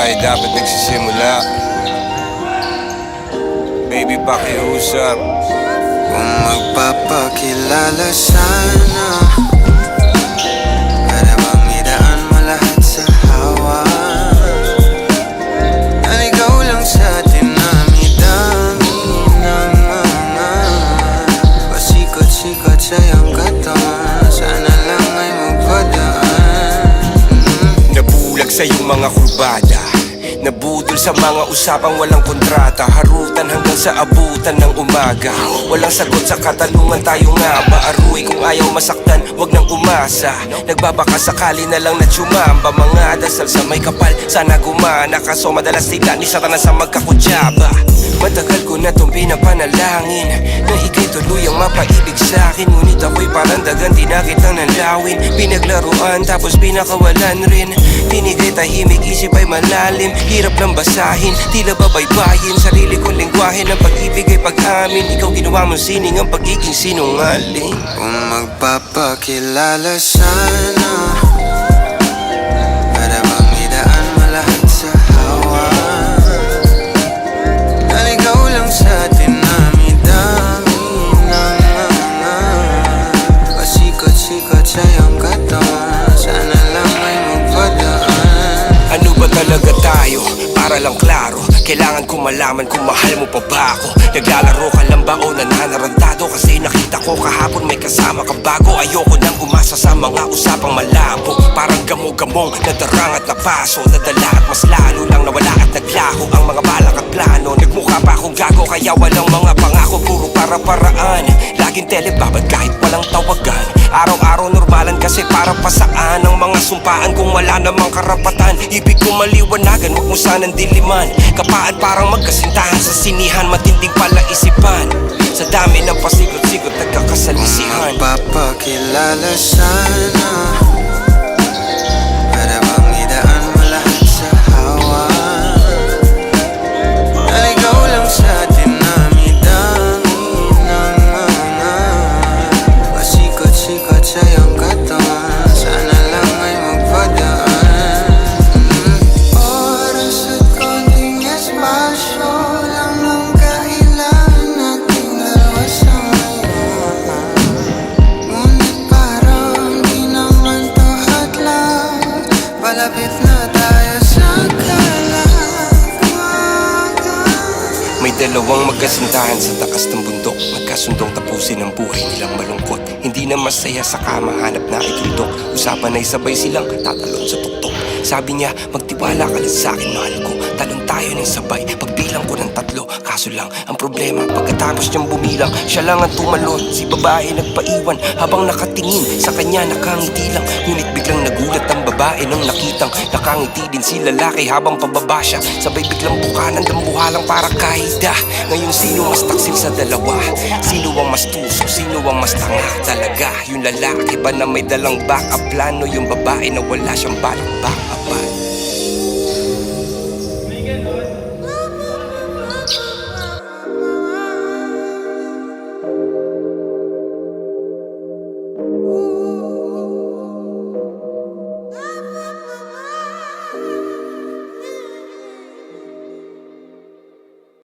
tayo dapat nagsisimula. Baby, pakiusap. Kung magpapakilala sana, para bang idaan mo lahat sa hawa. Naligaw lang sa dinami-dami ng mga pasikot-sikot sa iyong katawan. Sana lang ay magpadaan. Nabulag sa iyong mga kurbada, nabudol sa mga usapang walang kontrata. Harutan hanggang sa abutan ng umaga. Walang sagot sa katanungan, tayo nga ba aruy? Kung ayaw masaktan, wag nang umasa. Nagbabaka sakali na lang na tsumamba. Mga dasal sa may kapal, sana gumana. Kaso madalas sila ni Satanas sa magkakutsaba. Matagal ko na tong pinapanalangin na ika'y tuluyang mapaibig sa'kin. Ngunit ako'y parang dagan, di na kitang nalawin. Pinaglaruan tapos pinakawalan rin. Tinigay tahimik, isip ay malalim. Hirap lang basahin, tila babaybayin. Sarili kong lingwahe ng pag-ibig ay pag-amin. Ikaw ginawa mong sining ang pagiging sinungaling. Kung magpapakilala sana, para bang idaan mo lahat sa hawa. Naligaw lang sa dinami-dami ng mga pasikot-sikot sa iyong katawan. Sana lang ay magpadaan. Ano ba talaga tayo? Para lang klaro, kailangan ko malaman kung mahal mo pa ba ako. Naglalaro ka lang ba o nananarantado? Kasi nakita ko kahapon may kasama ka bago. Ayoko nang umasa sa mga usapang malabo. Parang gamo-gamong nadarang at napaso. Nadala at mas lalo lang nawala at naglaho ang mga balak at plano. Nagmukha pa akong gago kaya walang mga pangako. Puro para-paraan, laging telebabad kahit walang tawagan. Araw-araw normalan kasi para pa saan ang mga sumpaan kung wala namang karapatan. Ibig ko maliwanagan, wag mo sanang diliman. Kapaan parang magkasintahan sa sinihan, matinding palaisipan. Sa dami ng pasikot-sikot nagkakasalisihan. Kung magpapakilala sana, para bang idaan mo lahat sa hawa. Naligaw lang sa dinami-dami ng mga pasikot-sikot sa iyong katawan. Sana lang ay magpadaan. Oras at konting espasyo lang ang kailangan nating dalawa sa ngayon. Ngunit parang di naman to hadlang. Palapit na tayo sa kalagwagan. May dalawang magkasintahan sa takas ng bundok. Magkasundong tapusin ang buhay nilang malungkot. Hindi na masaya sa kama, hanap na itundok. Usapan ay sabay silang tatalon sa tuktok. Sabi niya, magtiwala ka lang sa'kin, mahal ko. Talon tayo ng sabay, pagbilang ko ng 3. Kaso lang, ang problema, pagkatapos niyang bumilang, siya lang ang tumalon. Si babae nagpaiwan, habang nakatingin sa kanya nakangiti lang. Ngunit biglang nagulat ang babae nang nakitang nakangiti din si lalaki habang pababa siya. Sabay biglang bukanan, dambuhalang para kaida. Ngayon sino mas taksil sa dalawa? Sino ang mas tuso? Sino ang mas tanga talaga? Yung lalaki ba na may dalang backup plano? Yung babae na wala siyang balak-bak?